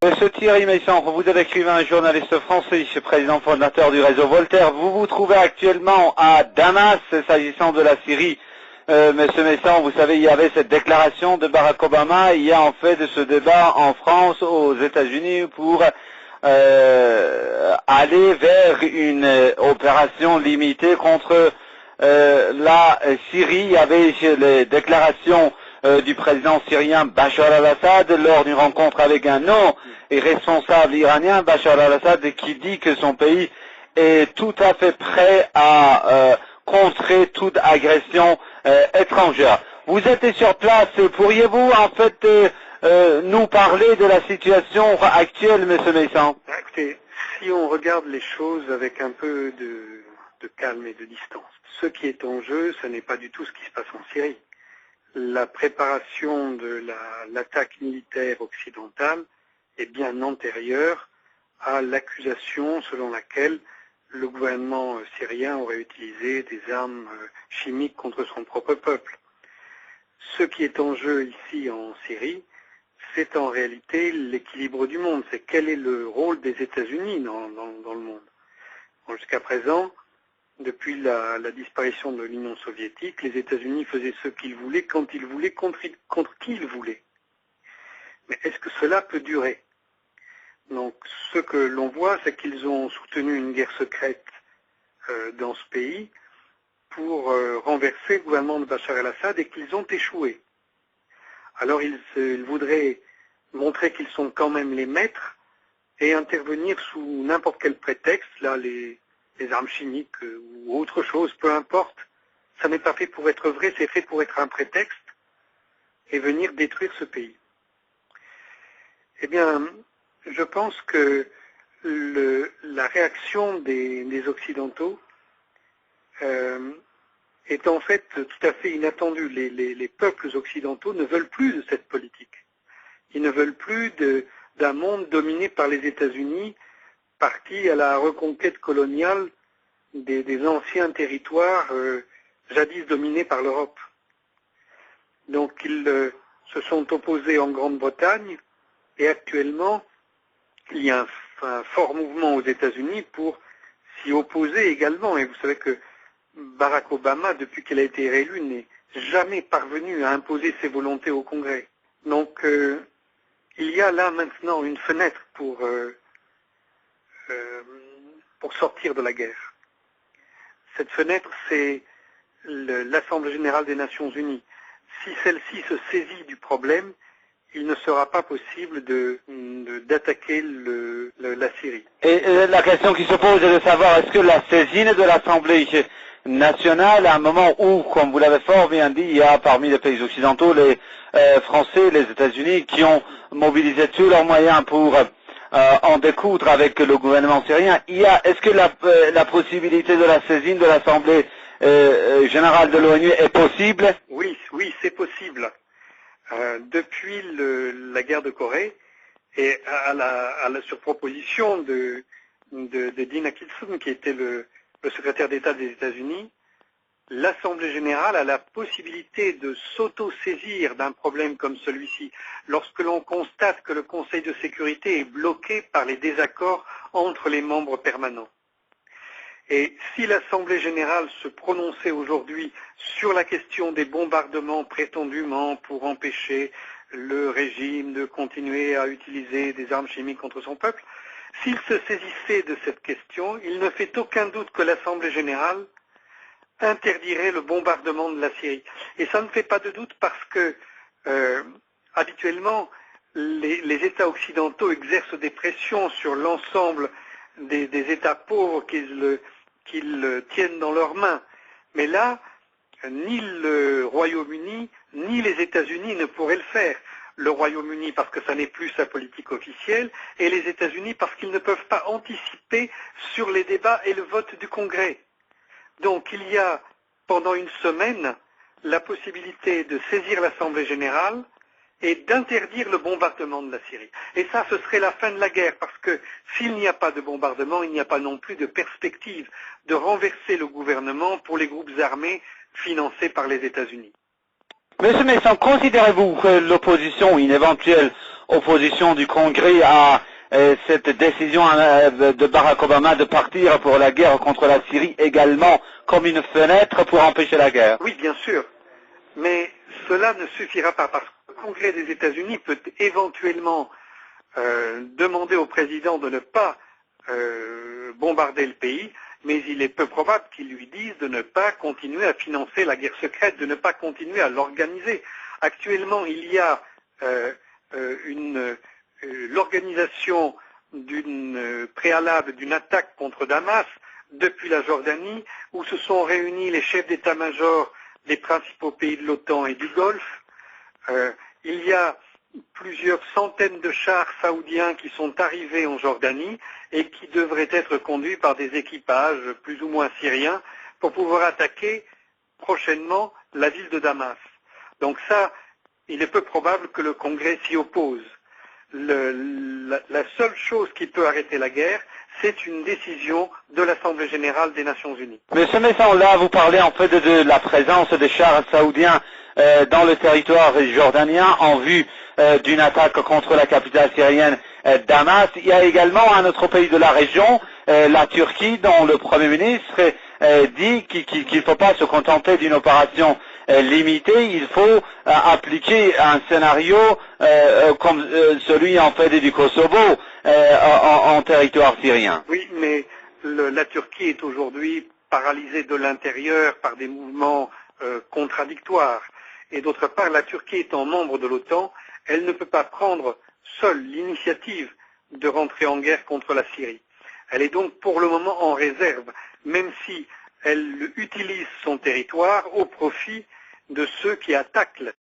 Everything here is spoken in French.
Monsieur Thierry Meyssan, vous êtes écrivain, journaliste français, président fondateur du réseau Voltaire. Vous vous trouvez actuellement à Damas, s'agissant de la Syrie. Monsieur Meyssan, vous savez, il y avait cette déclaration de Barack Obama, il y a en fait de ce débat en France, aux États-Unis, pour aller vers une opération limitée contre la Syrie. Il y avait les déclarations du président syrien Bachar al-Assad lors d'une rencontre avec un non responsable iranien, Bachar al-Assad, qui dit que son pays est tout à fait prêt à contrer toute agression étrangère. Vous êtes sur place, pourriez-vous en fait nous parler de la situation actuelle, Monsieur Meyssan? Écoutez, si on regarde les choses avec un peu de calme et de distance, ce qui est en jeu, ce n'est pas du tout ce qui se passe en Syrie. La préparation de l'attaque militaire occidentale est bien antérieure à l'accusation selon laquelle le gouvernement syrien aurait utilisé des armes chimiques contre son propre peuple. Ce qui est en jeu ici en Syrie, c'est en réalité l'équilibre du monde. C'est quel est le rôle des États-Unis dans le monde. Jusqu'à présent, depuis la disparition de l'Union soviétique, les États-Unis faisaient ce qu'ils voulaient, quand ils voulaient, contre qui ils voulaient. Mais est-ce que cela peut durer? Donc, ce que l'on voit, c'est qu'ils ont soutenu une guerre secrète dans ce pays pour renverser le gouvernement de Bachar el-Assad et qu'ils ont échoué. Alors, ils voudraient montrer qu'ils sont quand même les maîtres et intervenir sous n'importe quel prétexte, là, les armes chimiques ou autre chose, peu importe. Ça n'est pas fait pour être vrai, c'est fait pour être un prétexte et venir détruire ce pays. Eh bien, je pense que la réaction des Occidentaux est en fait tout à fait inattendue. Les peuples occidentaux ne veulent plus de cette politique. Ils ne veulent plus d'un monde dominé par les États-Unis, parti à la reconquête coloniale des anciens territoires jadis dominés par l'Europe. Donc ils se sont opposés en Grande-Bretagne et actuellement il y a un fort mouvement aux États-Unis pour s'y opposer également. Et vous savez que Barack Obama, depuis qu'il a été réélu, n'est jamais parvenu à imposer ses volontés au Congrès. Donc il y a là maintenant une fenêtre pour sortir de la guerre. Cette fenêtre, c'est l'Assemblée générale des Nations unies. Si celle-ci se saisit du problème, il ne sera pas possible d'attaquer la Syrie. Et la question qui se pose est de savoir, est-ce que la saisine de l'Assemblée nationale, à un moment où, comme vous l'avez fort bien dit, il y a parmi les pays occidentaux, les Français, les États-Unis, qui ont mobilisé tous leurs moyens pour en découdre avec le gouvernement syrien, est-ce que la possibilité de la saisine de l'Assemblée générale de l'ONU est possible? Oui, c'est possible. Depuis la guerre de Corée et sur proposition de Dean Acheson, qui était le secrétaire d'État des États-Unis, l'Assemblée générale a la possibilité de s'auto-saisir d'un problème comme celui-ci lorsque l'on constate que le Conseil de sécurité est bloqué par les désaccords entre les membres permanents. Et si l'Assemblée générale se prononçait aujourd'hui sur la question des bombardements prétendument pour empêcher le régime de continuer à utiliser des armes chimiques contre son peuple, s'il se saisissait de cette question, il ne fait aucun doute que l'Assemblée générale interdirait le bombardement de la Syrie. Et ça ne fait pas de doute parce que habituellement, les États occidentaux exercent des pressions sur l'ensemble des États pauvres qu'ils tiennent dans leurs mains. Mais là, ni le Royaume-Uni, ni les États-Unis ne pourraient le faire. Le Royaume-Uni parce que ça n'est plus sa politique officielle, et les États-Unis parce qu'ils ne peuvent pas anticiper sur les débats et le vote du Congrès. Donc il y a, pendant une semaine, la possibilité de saisir l'Assemblée générale et d'interdire le bombardement de la Syrie. Et ça, ce serait la fin de la guerre, parce que s'il n'y a pas de bombardement, il n'y a pas non plus de perspective de renverser le gouvernement pour les groupes armés financés par les États-Unis. Monsieur Messon, considérez-vous que l'opposition, une éventuelle opposition du Congrès à cette décision de Barack Obama de partir pour la guerre contre la Syrie également comme une fenêtre pour empêcher la guerre? Oui, bien sûr. Mais cela ne suffira pas parce que le Congrès des États-Unis peut éventuellement demander au président de ne pas bombarder le pays, mais il est peu probable qu'ils lui disent de ne pas continuer à financer la guerre secrète, de ne pas continuer à l'organiser. Actuellement, il y a l'organisation d'une préalable d'une attaque contre Damas depuis la Jordanie, où se sont réunis les chefs d'état-major des principaux pays de l'OTAN et du Golfe. Il y a plusieurs centaines de chars saoudiens qui sont arrivés en Jordanie et qui devraient être conduits par des équipages plus ou moins syriens pour pouvoir attaquer prochainement la ville de Damas. Donc ça, il est peu probable que le Congrès s'y oppose. La seule chose qui peut arrêter la guerre, c'est une décision de l'Assemblée générale des Nations unies. Monsieur Messon, là, vous parlez en fait de la présence des chars saoudiens dans le territoire jordanien en vue d'une attaque contre la capitale syrienne Damas. Il y a également un autre pays de la région, la Turquie, dont le Premier ministre dit qu'il ne faut pas se contenter d'une opération limitée, il faut appliquer un scénario comme celui en fait du Kosovo en territoire syrien. Oui, mais la Turquie est aujourd'hui paralysée de l'intérieur par des mouvements contradictoires. Et d'autre part, la Turquie étant membre de l'OTAN, elle ne peut pas prendre seule l'initiative de rentrer en guerre contre la Syrie. Elle est donc pour le moment en réserve, même si elle utilise son territoire au profit de ceux qui attaquent